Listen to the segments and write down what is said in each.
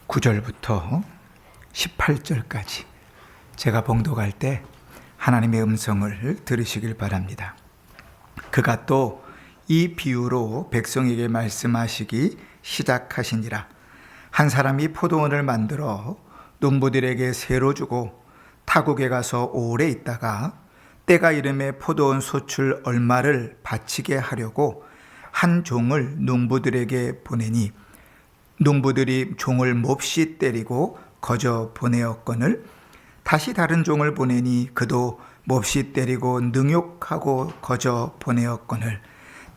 9절부터 18절까지 제가 봉독할 때 하나님의 음성을 들으시길 바랍니다. 그가 또 이 비유로 백성에게 말씀하시기 시작하시니라. 한 사람이 포도원을 만들어 농부들에게 새로 주고 타국에 가서 오래 있다가 때가 이름에 포도원 소출 얼마를 바치게 하려고 한 종을 농부들에게 보내니 농부들이 종을 몹시 때리고 거저 보내었거늘 다시 다른 종을 보내니 그도 몹시 때리고 능욕하고 거저 보내었거늘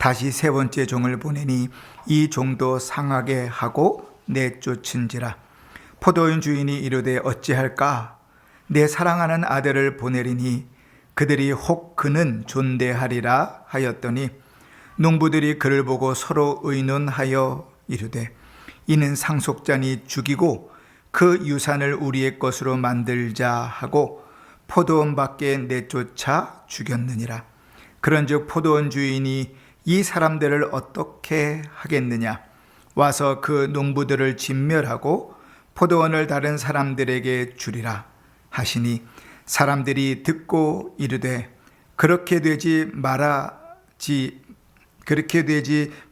다시 세 번째 종을 보내니 이 종도 상하게 하고 내쫓은지라. 포도원 주인이 이르되 어찌할까? 내 사랑하는 아들을 보내리니 그들이 혹 그는 존대하리라 하였더니 농부들이 그를 보고 서로 의논하여 이르되 이는 상속자니 죽이고 그 유산을 우리의 것으로 만들자 하고 포도원 밖에 내쫓아 죽였느니라. 그런즉 포도원 주인이 이 사람들을 어떻게 하겠느냐? 와서 그 농부들을 진멸하고 포도원을 다른 사람들에게 주리라 하시니 사람들이 듣고 이르되 그렇게 되지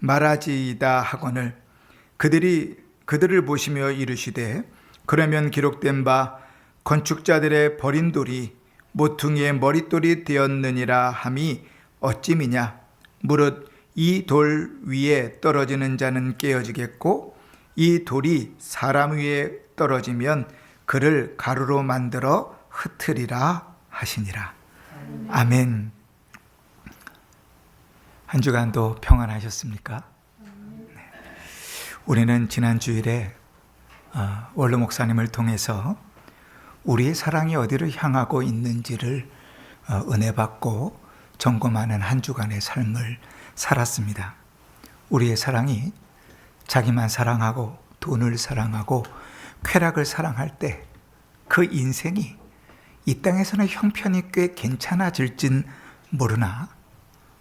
말아지이다 하거늘 그들을 보시며 이르시되 그러면 기록된 바 건축자들의 버린 돌이 모퉁이의 머릿돌이 되었느니라 함이 어찌미냐? 무릇 이 돌 위에 떨어지는 자는 깨어지겠고 이 돌이 사람 위에 떨어지면 그를 가루로 만들어 흩으리라 하시니라. 아멘. 한 주간도 평안하셨습니까? 네. 우리는 지난 주일에 원로 목사님을 통해서 우리의 사랑이 어디를 향하고 있는지를 은혜 받고 점검하는 한 주간의 삶을 살았습니다. 우리의 사랑이 자기만 사랑하고 돈을 사랑하고 쾌락을 사랑할 때 그 인생이 이 땅에서는 형편이 꽤 괜찮아질진 모르나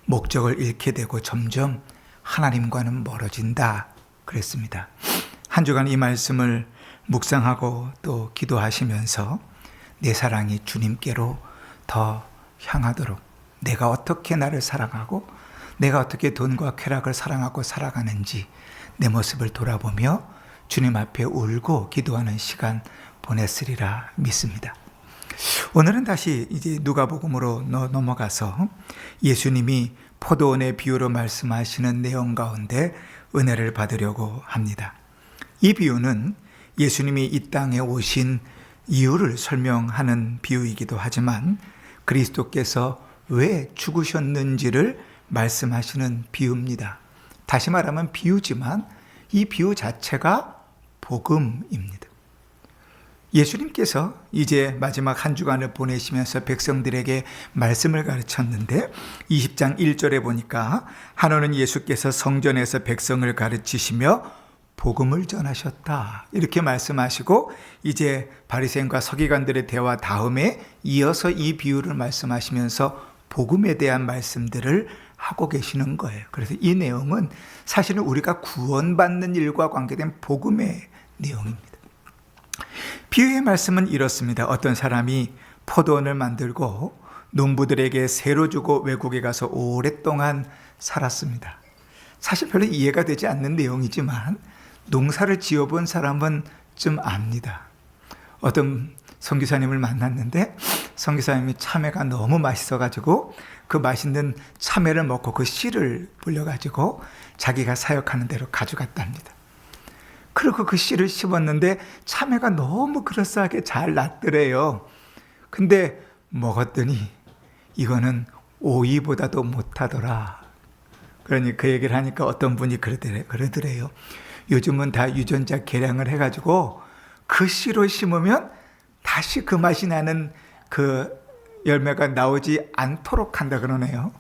목적을 잃게 되고 점점 하나님과는 멀어진다 그랬습니다. 한 주간 이 말씀을 묵상하고 또 기도하시면서 내 사랑이 주님께로 더 향하도록 내가 어떻게 나를 사랑하고 내가 어떻게 돈과 쾌락을 사랑하고 살아가는지 내 모습을 돌아보며 주님 앞에 울고 기도하는 시간 보냈으리라 믿습니다. 오늘은 다시 이제 누가복음으로 넘어가서 예수님이 포도원의 비유로 말씀하시는 내용 가운데 은혜를 받으려고 합니다. 이 비유는 예수님이 이 땅에 오신 이유를 설명하는 비유이기도 하지만 그리스도께서 왜 죽으셨는지를 말씀하시는 비유입니다. 다시 말하면 비유지만 이 비유 자체가 복음입니다. 예수님께서 이제 마지막 한 주간을 보내시면서 백성들에게 말씀을 가르쳤는데 20장 1절에 보니까 한우는 예수께서 성전에서 백성을 가르치시며 복음을 전하셨다 이렇게 말씀하시고 이제 바리새인과 서기관들의 대화 다음에 이어서 이 비유를 말씀하시면서 복음에 대한 말씀들을 하고 계시는 거예요. 그래서 이 내용은 사실은 우리가 구원받는 일과 관계된 복음의 내용입니다. 비유의 말씀은 이렇습니다. 어떤 사람이 포도원을 만들고 농부들에게 새로 주고 외국에 가서 오랫동안 살았습니다. 사실 별로 이해가 되지 않는 내용이지만 농사를 지어본 사람은 좀 압니다. 어떤 선교사님을 만났는데 선교사님이 참외가 너무 맛있어가지고 그 맛있는 참외를 먹고 그 씨를 불려가지고 자기가 사역하는 대로 가져갔답니다. 그리고 그 씨를 씹었는데 참외가 너무 그럴싸하게 잘 났더래요. 근데 먹었더니 이거는 오이보다도 못하더라. 그러니 그 얘기를 하니까 어떤 분이 그러더래요. 요즘은 다 유전자 개량을 해가지고 그 씨로 심으면 다시 그 맛이 나는 그 열매가 나오지 않도록 한다 그러네요.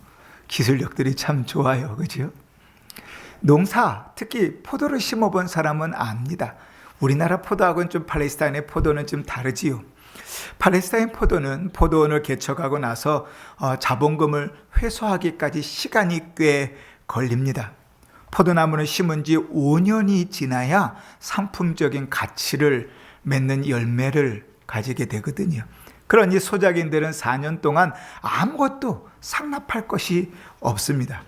기술력들이 참 좋아요. 그죠? 농사, 특히 포도를 심어본 사람은 압니다. 우리나라 포도하고는 좀 팔레스타인의 포도는 좀 다르지요. 팔레스타인 포도는 포도원을 개척하고 나서 자본금을 회수하기까지 시간이 꽤 걸립니다. 포도나무는 심은 지 5년이 지나야 상품적인 가치를 맺는 열매를 가지게 되거든요. 그러니 소작인들은 4년 동안 아무것도 상납할 것이 없습니다.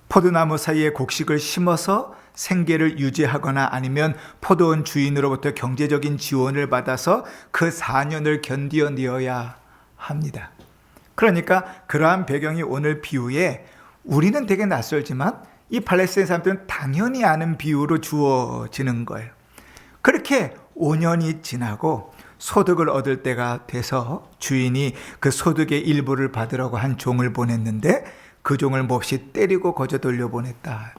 포도나무 사이에 곡식을 심어서 생계를 유지하거나 아니면 포도원 주인으로부터 경제적인 지원을 받아서 그 4년을 견디어내어야 합니다. 그러니까 그러한 배경이 오늘 비유에 우리는 되게 낯설지만 이 팔레스타인 사람들은 당연히 아는 비유로 주어지는 거예요. 그렇게 5년이 지나고 소득을 얻을 때가 돼서 주인이 그 소득의 일부를 받으라고 한 종을 보냈는데 그 종을 몹시 때리고 거저 돌려보냈다.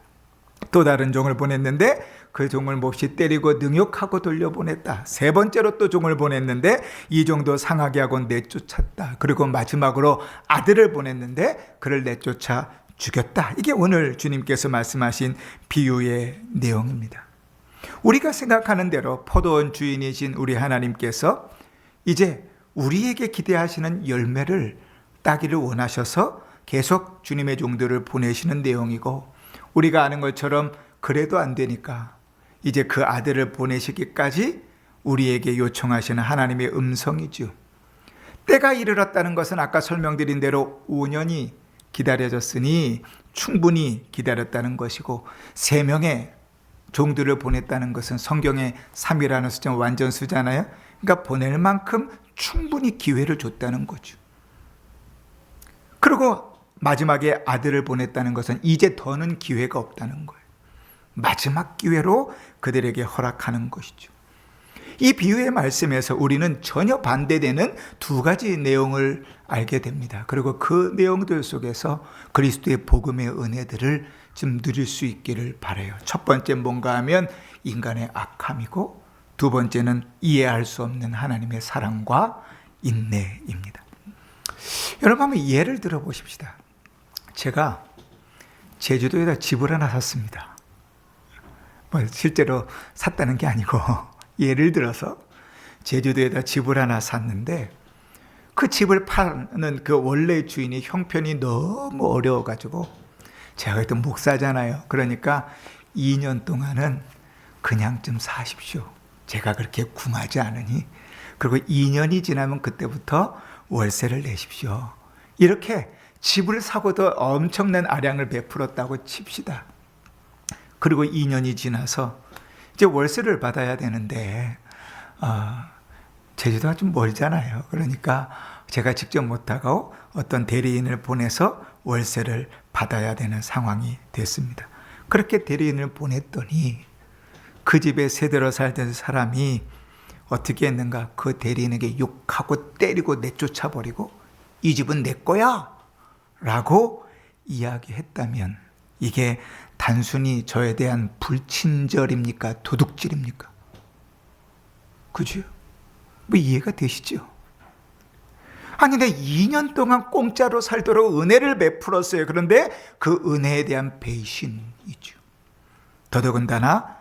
또 다른 종을 보냈는데 그 종을 몹시 때리고 능욕하고 돌려보냈다. 세 번째로 또 종을 보냈는데 이 종도 상하게 하고 내쫓았다. 그리고 마지막으로 아들을 보냈는데 그를 내쫓아 죽였다. 이게 오늘 주님께서 말씀하신 비유의 내용입니다. 우리가 생각하는 대로 포도원 주인이신 우리 하나님께서 이제 우리에게 기대하시는 열매를 따기를 원하셔서 계속 주님의 종들을 보내시는 내용이고, 우리가 아는 것처럼 그래도 안 되니까 이제 그 아들을 보내시기까지 우리에게 요청하시는 하나님의 음성이죠. 때가 이르렀다는 것은 아까 설명드린 대로 5년이 기다려졌으니 충분히 기다렸다는 것이고, 3명의 종들을 보냈다는 것은 성경의 3이라는 숫자는 완전수잖아요. 그러니까 보낼 만큼 충분히 기회를 줬다는 거죠. 그리고 마지막에 아들을 보냈다는 것은 이제 더는 기회가 없다는 거예요. 마지막 기회로 그들에게 허락하는 것이죠. 이 비유의 말씀에서 우리는 전혀 반대되는 2가지 내용을 알게 됩니다. 그리고 그 내용들 속에서 그리스도의 복음의 은혜들을 좀 누릴 수 있기를 바라요. 첫 번째 뭔가 하면 인간의 악함이고, 두 번째는 이해할 수 없는 하나님의 사랑과 인내입니다. 여러분 한번 예를 들어 보십시다. 제가 제주도에다 집을 하나 샀습니다. 실제로 샀다는 게 아니고 예를 들어서 제주도에다 집을 하나 샀는데 그 집을 파는 그 원래 주인이 형편이 너무 어려워가지고, 제가 그래도 목사잖아요. 그러니까 2년 동안은 그냥 좀 사십시오. 제가 그렇게 궁하지 않으니. 그리고 2년이 지나면 그때부터 월세를 내십시오. 이렇게 집을 사고도 엄청난 아량을 베풀었다고 칩시다. 그리고 2년이 지나서 이제 월세를 받아야 되는데 제주도가 좀 멀잖아요. 그러니까 제가 직접 못하고 어떤 대리인을 보내서 월세를 받아야 되는 상황이 됐습니다. 그렇게 대리인을 보냈더니 그 집에 새들어 살던 사람이 어떻게 했는가? 그 대리인에게 욕하고 때리고 내쫓아버리고 이 집은 내 거야 라고 이야기했다면 이게 단순히 저에 대한 불친절입니까? 도둑질입니까? 그죠? 뭐 이해가 되시죠? 아니, 근데 2년 동안 공짜로 살도록 은혜를 베풀었어요. 그런데 그 은혜에 대한 배신이죠. 더더군다나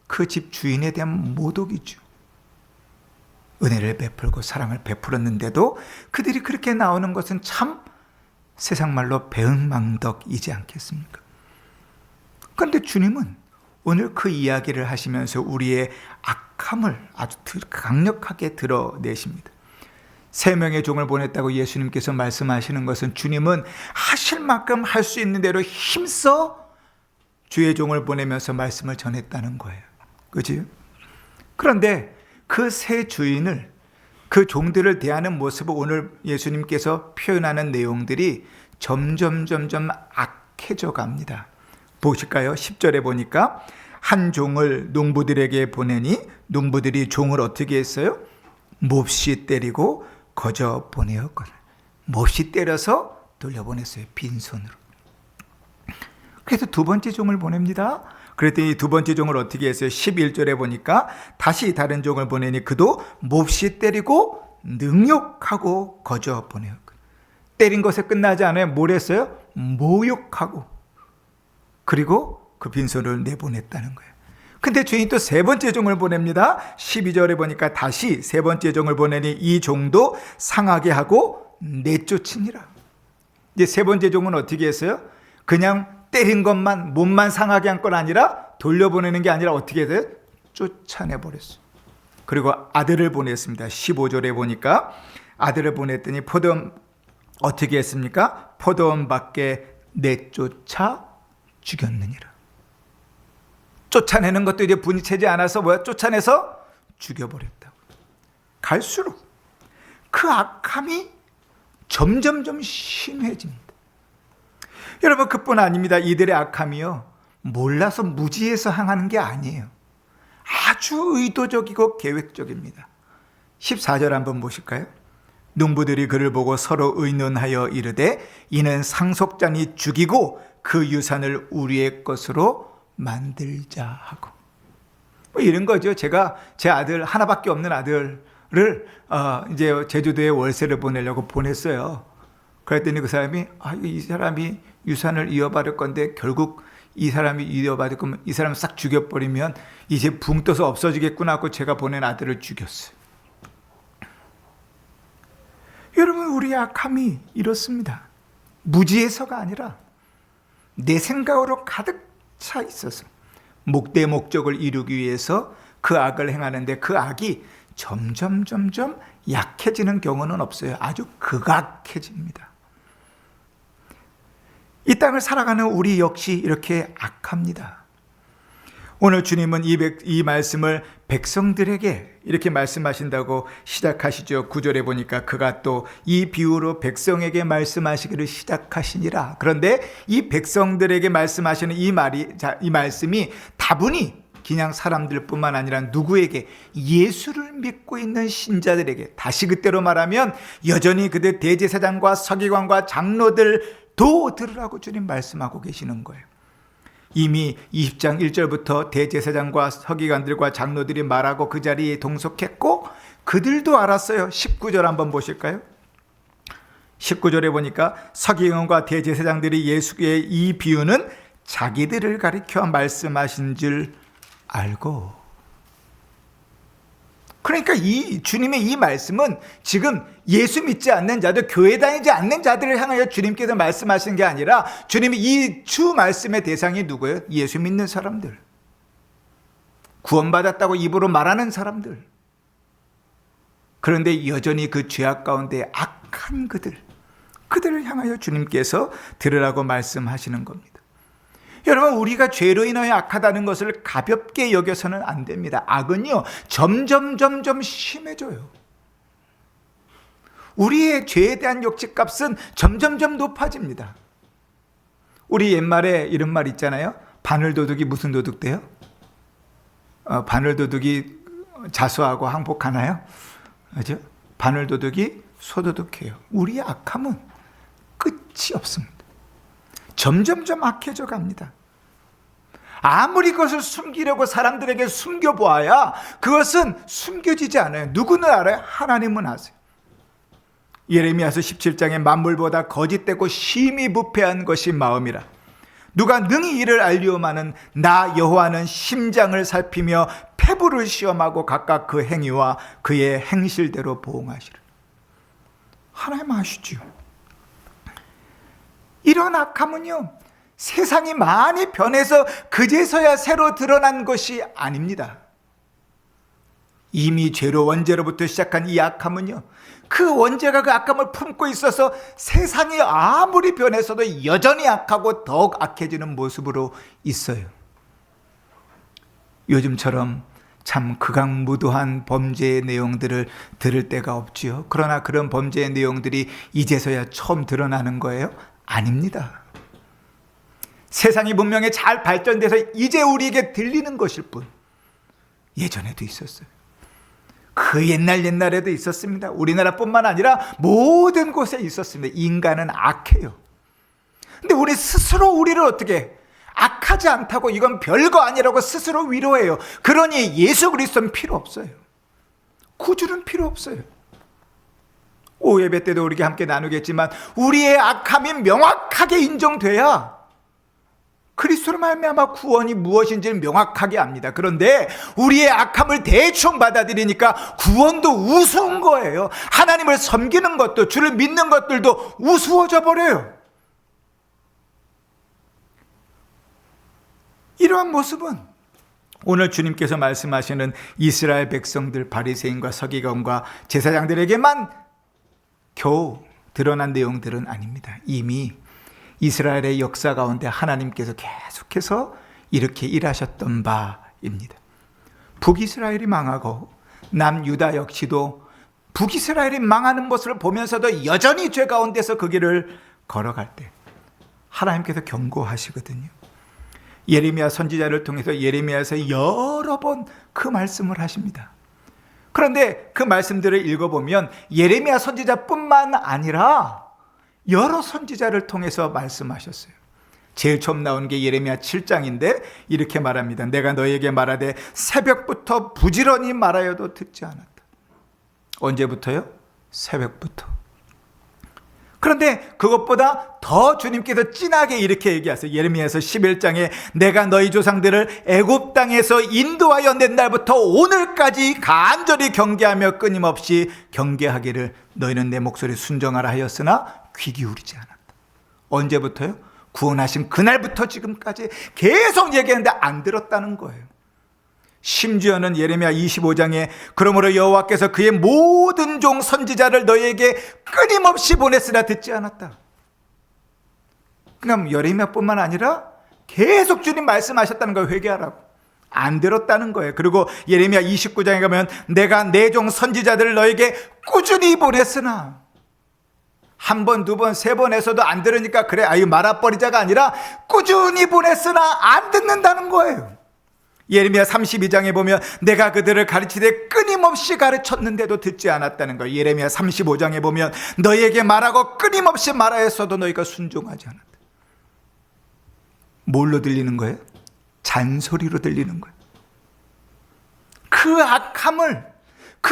그 집 주인에 대한 모독이죠. 은혜를 베풀고 사랑을 베풀었는데도 그들이 그렇게 나오는 것은 참 세상 말로 배은망덕이지 않겠습니까? 그런데 주님은 오늘 그 이야기를 하시면서 우리의 악함을 아주 강력하게 드러내십니다. 3명의 종을 보냈다고 예수님께서 말씀하시는 것은 주님은 하실 만큼 할 수 있는 대로 힘써 주의 종을 보내면서 말씀을 전했다는 거예요. 그지? 그런데 그 새 주인을, 그 종들을 대하는 모습을 오늘 예수님께서 표현하는 내용들이 점점 악해져 갑니다. 보실까요? 10절에 보니까 한 종을 농부들에게 보내니 농부들이 종을 어떻게 했어요? 몹시 때리고 거저 보내었거늘. 몹시 때려서 돌려보냈어요. 빈손으로. 그래서 2번째 종을 보냅니다. 그랬더니 2번째 종을 어떻게 했어요? 11절에 보니까 다시 다른 종을 보내니 그도 몹시 때리고 능욕하고 거저 보내었거늘. 때린 것에 끝나지 않아요. 뭘 했어요? 모욕하고, 그리고 그 빈손을 내보냈다는 거예요. 근데 주인이 또 3번째 종을 보냅니다. 12절에 보니까 다시 3번째 종을 보내니 이 종도 상하게 하고 내쫓으니라. 이제 3번째 종은 어떻게 했어요? 그냥 때린 것만, 몸만 상하게 한 건 아니라 돌려보내는 게 아니라 어떻게 돼? 쫓아내버렸어요. 그리고 아들을 보냈습니다. 15절에 보니까 아들을 보냈더니 어떻게 했습니까? 포도원 밖에 내쫓아 죽였느니라. 쫓아내는 것도 이제 분이 채지 않아서 쫓아내서 죽여버렸다. 갈수록 그 악함이 점점점 심해집니다. 여러분, 그뿐 아닙니다. 이들의 악함이요, 몰라서 무지해서 행하는 게 아니에요. 아주 의도적이고 계획적입니다. 14절 한번 보실까요? 농부들이 그를 보고 서로 의논하여 이르되 이는 상속자니 죽이고 그 유산을 우리의 것으로 만들자 하고. 뭐 이런 거죠. 제가 제 아들, 하나밖에 없는 아들을 이제 제주도에 월세를 보내려고 보냈어요. 그랬더니 그 사람이 이 사람이 유산을 이어받을 건데 결국 이 사람이 이어받을 거면 이 사람을 싹 죽여버리면 이제 붕 떠서 없어지겠구나 하고 제가 보낸 아들을 죽였어요. 여러분, 우리의 악함이 이렇습니다. 무지해서가 아니라 내 생각으로 가득 차 있어서 목대 목적을 이루기 위해서 그 악을 행하는데 그 악이 점점 약해지는 경우는 없어요. 아주 극악해집니다. 이 땅을 살아가는 우리 역시 이렇게 악합니다. 오늘 주님은 이 말씀을 백성들에게 이렇게 말씀하신다고 시작하시죠. 9절에 보니까 그가 또 이 비유로 백성에게 말씀하시기를 시작하시니라. 그런데 이 백성들에게 말씀하시는 이 말씀이 다분히 그냥 사람들뿐만 아니라 누구에게? 예수를 믿고 있는 신자들에게, 다시 그때로 말하면 여전히 그들 대제사장과 서기관과 장로들도 들으라고 주님 말씀하고 계시는 거예요. 이미 20장 1절부터 대제사장과 서기관들과 장로들이 말하고 그 자리에 동석했고 그들도 알았어요. 19절 한번 보실까요? 19절에 보니까 서기관과 대제사장들이 예수의 이 비유는 자기들을 가리켜 말씀하신 줄 알고. 그러니까 이 주님의 이 말씀은 지금 예수 믿지 않는 자들, 교회 다니지 않는 자들을 향하여 주님께서 말씀하신 게 아니라 주님이 이 주 말씀의 대상이 누구예요? 예수 믿는 사람들, 구원받았다고 입으로 말하는 사람들. 그런데 여전히 그 죄악 가운데 악한 그들을 향하여 주님께서 들으라고 말씀하시는 겁니다. 여러분, 우리가 죄로 인하여 악하다는 것을 가볍게 여겨서는 안 됩니다. 악은요, 점점 심해져요. 우리의 죄에 대한 욕심값은 점점 높아집니다. 우리 옛말에 이런 말 있잖아요. 바늘도둑이 무슨 도둑 돼요? 바늘도둑이 자수하고 항복하나요? 그죠? 바늘도둑이 소도둑해요. 우리의 악함은 끝이 없습니다. 점점 악해져 갑니다. 아무리 그것을 숨기려고 사람들에게 숨겨보아야 그것은 숨겨지지 않아요. 누구는 알아요? 하나님은 아세요. 예레미야서 17장에 만물보다 거짓되고 심히 부패한 것이 마음이라. 누가 능히 이를 알리오마는 나 여호와는 심장을 살피며 폐부를 시험하고 각각 그 행위와 그의 행실대로 보응하시라. 하나님 아시지요. 이런 악함은요, 세상이 많이 변해서 그제서야 새로 드러난 것이 아닙니다. 이미 죄로 원죄로부터 시작한 이 악함은요, 그 원죄가 그 악함을 품고 있어서 세상이 아무리 변해서도 여전히 악하고 더욱 악해지는 모습으로 있어요. 요즘처럼 참 극악무도한 범죄의 내용들을 들을 때가 없지요. 그러나 그런 범죄의 내용들이 이제서야 처음 드러나는 거예요? 아닙니다. 세상이 문명에 잘 발전돼서 이제 우리에게 들리는 것일 뿐, 예전에도 있었어요. 그 옛날에도 있었습니다. 우리나라뿐만 아니라 모든 곳에 있었습니다. 인간은 악해요. 근데 우리 스스로 우리를 어떻게 악하지 않다고 이건 별거 아니라고 스스로 위로해요. 그러니 예수 그리스도는 필요 없어요. 구주는 필요 없어요. 오예배 때도 우리가 함께 나누겠지만 우리의 악함이 명확하게 인정돼야 그리스도로 말미암아 구원이 무엇인지를 명확하게 압니다. 그런데 우리의 악함을 대충 받아들이니까 구원도 우스운 거예요. 하나님을 섬기는 것도, 주를 믿는 것들도 우스워져 버려요. 이러한 모습은 오늘 주님께서 말씀하시는 이스라엘 백성들, 바리새인과 서기관과 제사장들에게만 겨우 드러난 내용들은 아닙니다. 이미 이스라엘의 역사 가운데 하나님께서 계속해서 이렇게 일하셨던 바입니다. 북이스라엘이 망하고 남유다 역시도 북이스라엘이 망하는 모습을 보면서도 여전히 죄 가운데서 그 길을 걸어갈 때 하나님께서 경고하시거든요. 예레미야 선지자를 통해서 예레미야에서 여러 번 그 말씀을 하십니다. 그런데 그 말씀들을 읽어보면 예레미야 선지자뿐만 아니라 여러 선지자를 통해서 말씀하셨어요. 제일 처음 나온 게 예레미야 7장인데 이렇게 말합니다. 내가 너에게 말하되 새벽부터 부지런히 말하여도 듣지 않았다. 언제부터요? 새벽부터. 그런데 그것보다 더 주님께서 진하게 이렇게 얘기하세요. 예레미야서 11장에 내가 너희 조상들을 애굽 땅에서 인도하여 낸 날부터 오늘까지 간절히 경계하며 끊임없이 경계하기를 너희는 내 목소리 순종하라 하였으나 귀 기울이지 않았다. 언제부터요? 구원하신 그날부터 지금까지 계속 얘기했는데 안 들었다는 거예요. 심지어는 예레미야 25장에 그러므로 여호와께서 그의 모든 종 선지자를 너희에게 끊임없이 보냈으나 듣지 않았다. 그럼 예레미야뿐만 아니라 계속 주님 말씀하셨다는 거예요. 회개하라고. 안 들었다는 거예요. 그리고 예레미야 29장에 가면 내가 내 종 선지자들을 너에게 꾸준히 보냈으나 한 번, 두 번, 세 번 해서도 안 들으니까 그래 아유 말아버리자가 아니라 꾸준히 보냈으나 안 듣는다는 거예요. 예레미야 32장에 보면 내가 그들을 가르치되 끊임없이 가르쳤는데도 듣지 않았다는 거예요. 예레미야 35장에 보면 너희에게 말하고 끊임없이 말하였어도 너희가 순종하지 않았다. 뭘로 들리는 거예요? 잔소리로 들리는 거예요. 그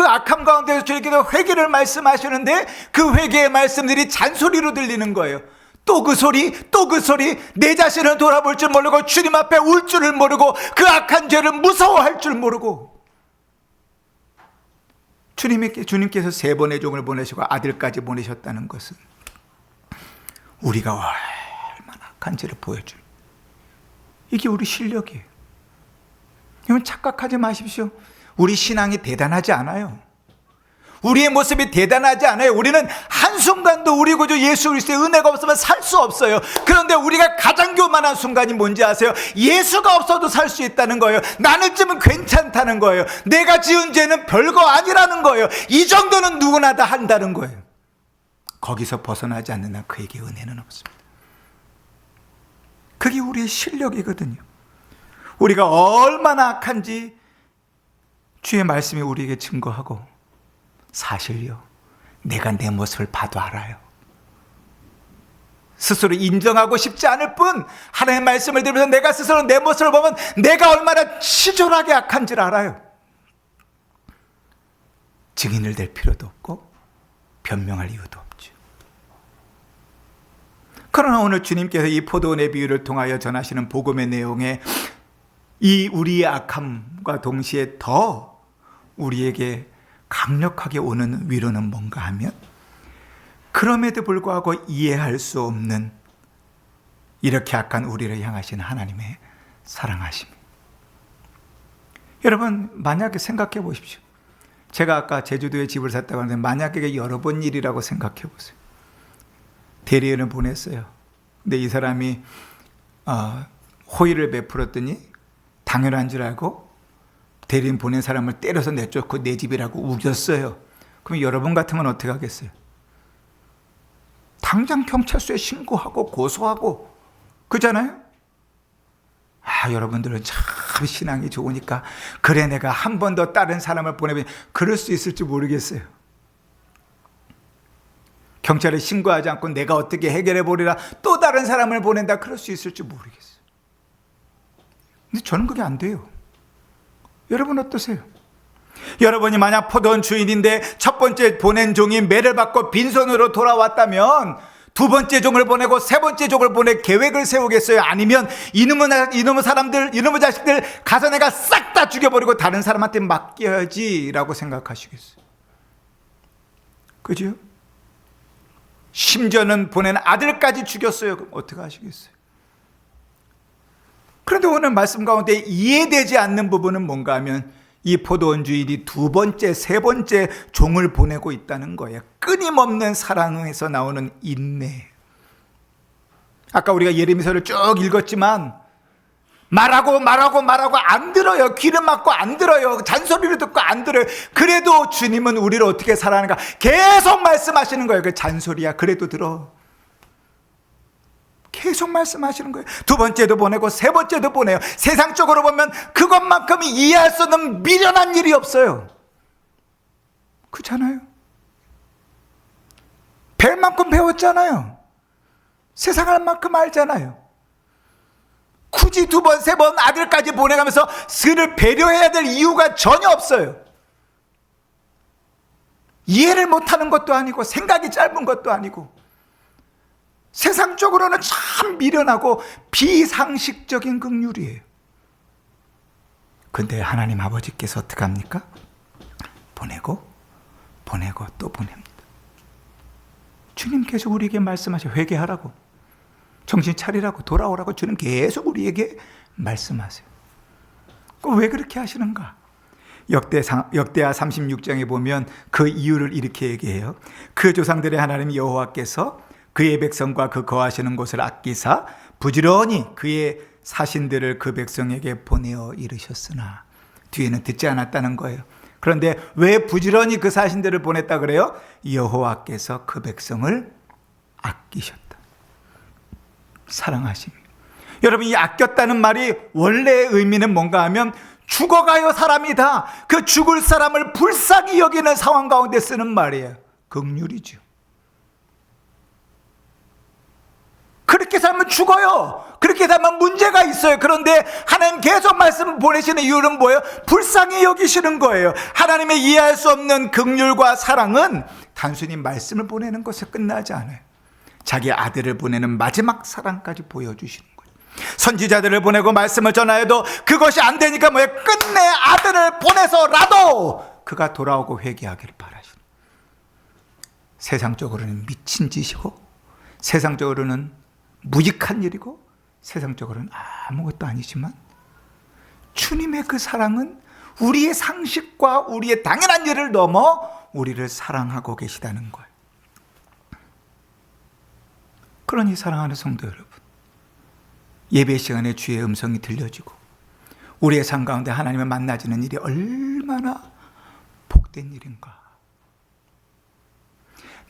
악함 가운데서 주님께서 회개를 말씀하시는데 그 회개의 말씀들이 잔소리로 들리는 거예요. 또 그 소리, 또 그 소리, 내 자신을 돌아볼 줄 모르고 주님 앞에 울 줄을 모르고 그 악한 죄를 무서워할 줄 모르고 주님께서 세 번의 종을 보내시고 아들까지 보내셨다는 것은 우리가 얼마나 악한 죄를 보여줄 이게 우리 실력이에요. 여러분 착각하지 마십시오. 우리 신앙이 대단하지 않아요. 우리의 모습이 대단하지 않아요. 우리는 한순간도 우리 구주 예수 그리스도의 은혜가 없으면 살 수 없어요. 그런데 우리가 가장 교만한 순간이 뭔지 아세요? 예수가 없어도 살 수 있다는 거예요. 나는 쯤은 괜찮다는 거예요. 내가 지은 죄는 별거 아니라는 거예요. 이 정도는 누구나 다 한다는 거예요. 거기서 벗어나지 않는 한 그에게 은혜는 없습니다. 그게 우리의 실력이거든요. 우리가 얼마나 악한지 주의 말씀이 우리에게 증거하고 사실요 내가 내 모습을 봐도 알아요. 스스로 인정하고 싶지 않을 뿐 하나님의 말씀을 들으면서 내가 스스로 내 모습을 보면 내가 얼마나 치졸하게 악한지를 알아요. 증인을 댈 필요도 없고 변명할 이유도 없죠. 그러나 오늘 주님께서 이 포도원의 비유를 통하여 전하시는 복음의 내용에 이 우리의 악함과 동시에 더 우리에게 강력하게 오는 위로는 뭔가 하면 그럼에도 불구하고 이해할 수 없는 이렇게 악한 우리를 향하신 하나님의 사랑하심. 여러분 만약에 생각해 보십시오. 제가 아까 제주도에 집을 샀다고 하는데 만약에 여러 번 일이라고 생각해 보세요. 대리인을 보냈어요. 근데 이 사람이 호의를 베풀었더니 당연한 줄 알고 대리인 보낸 사람을 때려서 내쫓고 내 집이라고 우겼어요. 그럼 여러분 같으면 어떻게 하겠어요? 당장 경찰서에 신고하고 고소하고 그잖아요? 여러분들은 참 신앙이 좋으니까 그래 내가 한 번 더 다른 사람을 보내면 그럴 수 있을지 모르겠어요. 경찰에 신고하지 않고 내가 어떻게 해결해 보리라 또 다른 사람을 보낸다 그럴 수 있을지 모르겠어요. 근데 저는 그게 안 돼요. 여러분 어떠세요? 여러분이 만약 포도원 주인인데 첫 번째 보낸 종이 매를 받고 빈손으로 돌아왔다면 두 번째 종을 보내고 세 번째 종을 보낼 계획을 세우겠어요? 아니면 이놈의 사람들, 이놈의 자식들 가서 내가 싹 다 죽여버리고 다른 사람한테 맡겨야지 라고 생각하시겠어요? 그죠? 심지어는 보낸 아들까지 죽였어요. 그럼 어떻게 하시겠어요? 그런데 오늘 말씀 가운데 이해되지 않는 부분은 뭔가 하면 이 포도원 주인이 두 번째, 세 번째 종을 보내고 있다는 거예요. 끊임없는 사랑에서 나오는 인내. 아까 우리가 예레미야서를 쭉 읽었지만 말하고 안 들어요. 귀를 막고 안 들어요. 잔소리를 듣고 안 들어요. 그래도 주님은 우리를 어떻게 사랑하는가 계속 말씀하시는 거예요. 그 잔소리야. 그래도 들어. 계속 말씀하시는 거예요. 두 번째도 보내고 세 번째도 보내요. 세상적으로 보면 그것만큼 이해할 수 없는 미련한 일이 없어요. 그렇잖아요. 배울 만큼 배웠잖아요. 세상 알 만큼 알잖아요. 굳이 두 번, 세 번 아들까지 보내가면서 그를 배려해야 될 이유가 전혀 없어요. 이해를 못하는 것도 아니고 생각이 짧은 것도 아니고 세상적으로는 참 미련하고 비상식적인 긍휼이에요. 근데 하나님 아버지께서 어떻게 합니까? 보내고 또 보냅니다. 주님께서 우리에게 말씀하셔. 회개하라고, 정신 차리라고, 돌아오라고 주님 계속 우리에게 말씀하세요. 왜 그렇게 하시는가? 역대하 36장에 보면 그 이유를 이렇게 얘기해요. 그 조상들의 하나님 여호와께서 그의 백성과 그 거하시는 곳을 아끼사 부지런히 그의 사신들을 그 백성에게 보내어 이르셨으나, 뒤에는 듣지 않았다는 거예요. 그런데 왜 부지런히 그 사신들을 보냈다 그래요? 여호와께서 그 백성을 아끼셨다. 사랑하십니다. 여러분, 이 아꼈다는 말이 원래의 의미는 뭔가 하면 죽어가요 사람이다, 그 죽을 사람을 불쌍히 여기는 상황 가운데 쓰는 말이에요. 긍휼이죠. 그렇게 살면 죽어요. 그렇게 살면 문제가 있어요. 그런데 하나님 계속 말씀을 보내시는 이유는 뭐예요? 불쌍히 여기시는 거예요. 하나님의 이해할 수 없는 긍휼과 사랑은 단순히 말씀을 보내는 것에 끝나지 않아요. 자기 아들을 보내는 마지막 사랑까지 보여주시는 거예요. 선지자들을 보내고 말씀을 전하여도 그것이 안 되니까 뭐예요? 끝내 아들을 보내서라도 그가 돌아오고 회개하기를 바라시는, 세상적으로는 미친 짓이고 세상적으로는 무익한 일이고 세상적으로는 아무것도 아니지만 주님의 그 사랑은 우리의 상식과 우리의 당연한 일을 넘어 우리를 사랑하고 계시다는 거예요. 그러니 사랑하는 성도 여러분, 예배 시간에 주의 음성이 들려지고 우리의 삶 가운데 하나님을 만나지는 일이 얼마나 복된 일인가.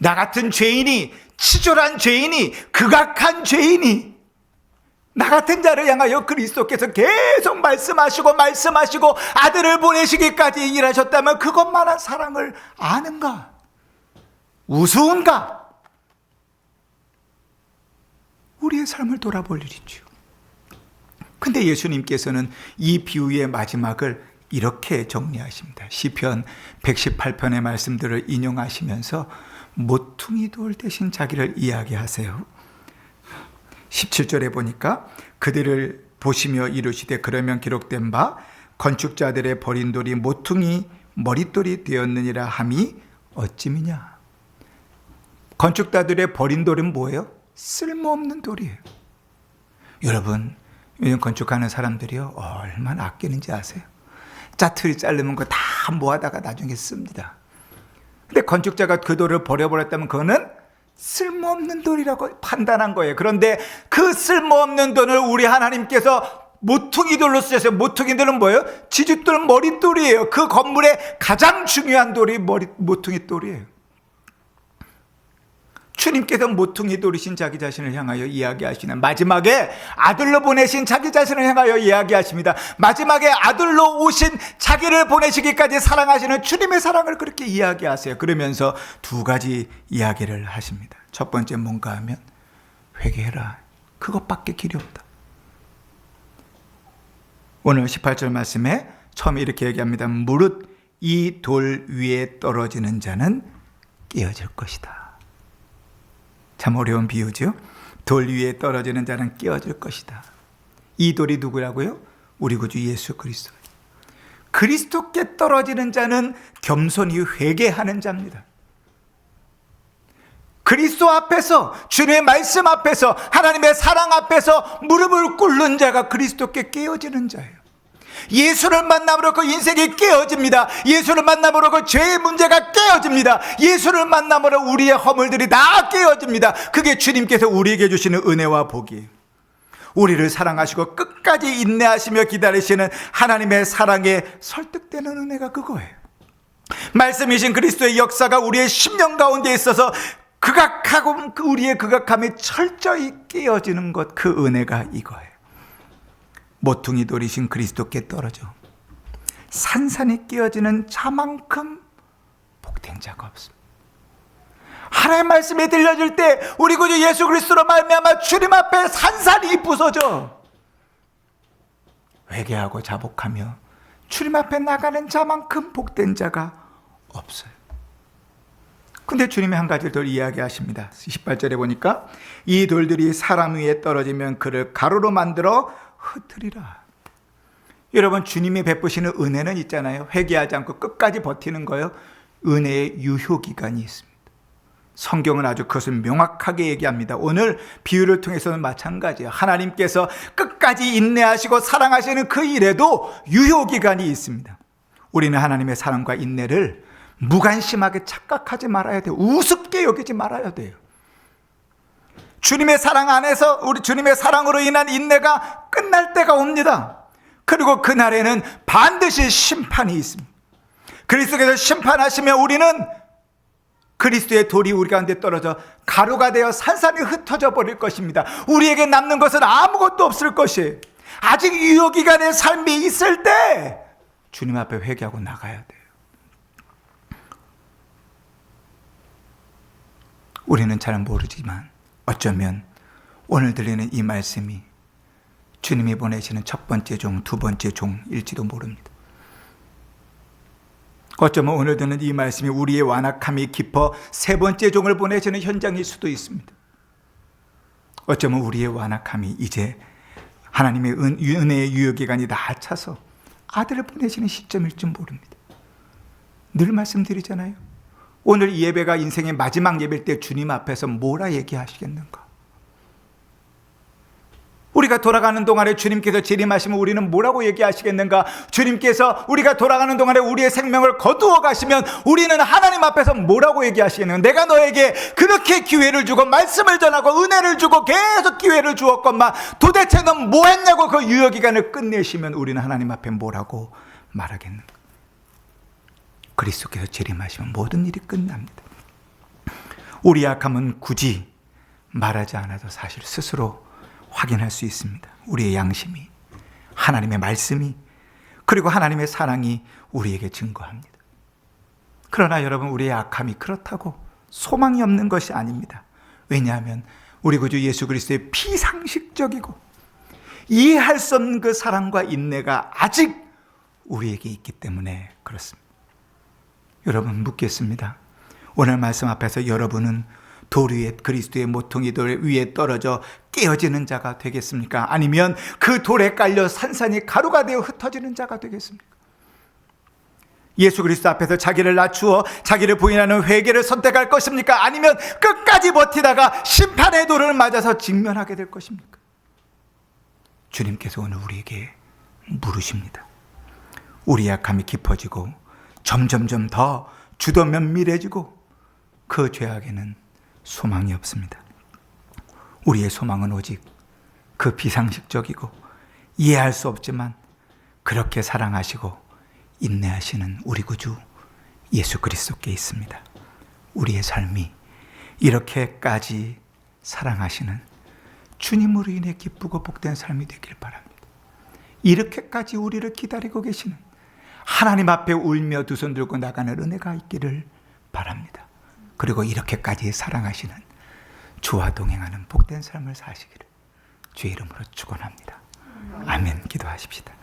나 같은 죄인이, 치졸한 죄인이, 극악한 죄인이 나 같은 자를 향하여 그리스도께서 계속 말씀하시고 아들을 보내시기까지 일하셨다면 그것만한 사랑을 아는가? 우스운가? 우리의 삶을 돌아볼 일이죠. 근데 예수님께서는 이 비유의 마지막을 이렇게 정리하십니다. 시편 118편의 말씀들을 인용하시면서 모퉁이 돌 대신 자기를 이야기하세요. 17절에 보니까 그들을 보시며 이르시되 그러면 기록된 바 건축자들의 버린 돌이 모퉁이 머릿돌이 되었느니라 함이 어찌미냐. 건축자들의 버린 돌은 뭐예요? 쓸모없는 돌이에요. 여러분, 요즘 건축하는 사람들이요 얼마나 아끼는지 아세요? 짜투리 자르는 거 다 모아다가 나중에 씁니다. 근데 건축자가 그 돌을 버려버렸다면 그거는 쓸모없는 돌이라고 판단한 거예요. 그런데 그 쓸모없는 돌을 우리 하나님께서 모퉁이 돌로 쓰셨어요. 모퉁이 돌은 뭐예요? 지읒돌 머릿돌이에요. 그 건물의 가장 중요한 돌이 모퉁이 돌이에요. 주님께서 모퉁이 돌이신 자기 자신을 향하여 이야기하시는, 마지막에 아들로 보내신 자기 자신을 향하여 이야기하십니다. 마지막에 아들로 오신 자기를 보내시기까지 사랑하시는 주님의 사랑을 그렇게 이야기하세요. 그러면서 두 가지 이야기를 하십니다. 첫 번째 뭔가 하면 회개해라. 그것밖에 길이 없다. 오늘 18절 말씀에 처음에 이렇게 얘기합니다. 무릇 이 돌 위에 떨어지는 자는 깨어질 것이다. 참 어려운 비유죠. 돌 위에 떨어지는 자는 깨어질 것이다. 이 돌이 누구라고요? 우리 구주 예수 그리스도. 그리스도께 떨어지는 자는 겸손히 회개하는 자입니다. 그리스도 앞에서, 주님의 말씀 앞에서, 하나님의 사랑 앞에서 무릎을 꿇는 자가 그리스도께 깨어지는 자예요. 예수를 만남으로 그 인생이 깨어집니다. 예수를 만남으로 그 죄의 문제가 깨어집니다. 예수를 만남으로 우리의 허물들이 다 깨어집니다. 그게 주님께서 우리에게 주시는 은혜와 복이에요. 우리를 사랑하시고 끝까지 인내하시며 기다리시는 하나님의 사랑에 설득되는 은혜가 그거예요. 말씀이신 그리스도의 역사가 우리의 심령 가운데 있어서 극악하고 우리의 극악함이 철저히 깨어지는 것, 그 은혜가 이거예요. 모퉁이 돌이신 그리스도께 떨어져 산산이 깨어지는 자만큼 복된 자가 없습니다. 하나님의 말씀이 들려질 때 우리 구주 예수 그리스도로 말미암아 주님 앞에 산산이 부서져 회개하고 자복하며 주님 앞에 나가는 자만큼 복된 자가 없어요. 근데 주님이 한 가지를 더 이야기하십니다. 18절에 보니까 이 돌들이 사람 위에 떨어지면 그를 가루로 만들어 흩으리라. 여러분, 주님이 베푸시는 은혜는 있잖아요. 회개하지 않고 끝까지 버티는 거예요. 은혜의 유효기간이 있습니다. 성경은 아주 그것을 명확하게 얘기합니다. 오늘 비유를 통해서는 마찬가지예요. 하나님께서 끝까지 인내하시고 사랑하시는 그 일에도 유효기간이 있습니다. 우리는 하나님의 사랑과 인내를 무관심하게 착각하지 말아야 돼요. 우습게 여기지 말아야 돼요. 주님의 사랑 안에서 우리 주님의 사랑으로 인한 인내가 끝날 때가 옵니다. 그리고 그날에는 반드시 심판이 있습니다. 그리스도께서 심판하시면 우리는 그리스도의 돌이 우리 가운데 떨어져 가루가 되어 산산이 흩어져 버릴 것입니다. 우리에게 남는 것은 아무것도 없을 것이에요. 아직 유효기간의 삶이 있을 때 주님 앞에 회개하고 나가야 돼요. 우리는 잘 모르지만 어쩌면 오늘 들리는 이 말씀이 주님이 보내시는 첫 번째 종, 두 번째 종일지도 모릅니다. 어쩌면 오늘 듣는 이 말씀이 우리의 완악함이 깊어 세 번째 종을 보내시는 현장일 수도 있습니다. 어쩌면 우리의 완악함이 이제 하나님의 은혜의 유효기간이 다 차서 아들을 보내시는 시점일지 모릅니다. 늘 말씀드리잖아요. 오늘 이 예배가 인생의 마지막 예배일 때 주님 앞에서 뭐라 얘기하시겠는가? 우리가 돌아가는 동안에 주님께서 재림하시면 우리는 뭐라고 얘기하시겠는가? 주님께서 우리가 돌아가는 동안에 우리의 생명을 거두어 가시면 우리는 하나님 앞에서 뭐라고 얘기하시겠는가? 내가 너에게 그렇게 기회를 주고 말씀을 전하고 은혜를 주고 계속 기회를 주었건만 도대체 넌 뭐 했냐고 그 유효기간을 끝내시면 우리는 하나님 앞에 뭐라고 말하겠는가? 그리스도께서 재림하시면 모든 일이 끝납니다. 우리 약함은 굳이 말하지 않아도 사실 스스로 확인할 수 있습니다. 우리의 양심이, 하나님의 말씀이, 그리고 하나님의 사랑이 우리에게 증거합니다. 그러나 여러분, 우리의 악함이 그렇다고 소망이 없는 것이 아닙니다. 왜냐하면 우리 구주 예수 그리스도의 비상식적이고 이해할 수 없는 그 사랑과 인내가 아직 우리에게 있기 때문에 그렇습니다. 여러분, 묻겠습니다. 오늘 말씀 앞에서 여러분은 돌 위에 그리스도의 모퉁이 돌 위에 떨어져 깨어지는 자가 되겠습니까? 아니면 그 돌에 깔려 산산이 가루가 되어 흩어지는 자가 되겠습니까? 예수 그리스도 앞에서 자기를 낮추어 자기를 부인하는 회개를 선택할 것입니까? 아니면 끝까지 버티다가 심판의 돌을 맞아서 직면하게 될 것입니까? 주님께서 오늘 우리에게 물으십니다. 우리 약함이 깊어지고 점점점 더 주도면밀해지고 그 죄악에는 소망이 없습니다. 우리의 소망은 오직 그 비상식적이고 이해할 수 없지만 그렇게 사랑하시고 인내하시는 우리 구주 예수 그리스도께 있습니다. 우리의 삶이 이렇게까지 사랑하시는 주님으로 인해 기쁘고 복된 삶이 되길 바랍니다. 이렇게까지 우리를 기다리고 계시는 하나님 앞에 울며 두 손 들고 나가는 은혜가 있기를 바랍니다. 그리고 이렇게까지 사랑하시는 주와 동행하는 복된 삶을 사시기를 주의 이름으로 축원합니다. 아멘. 기도하십시다.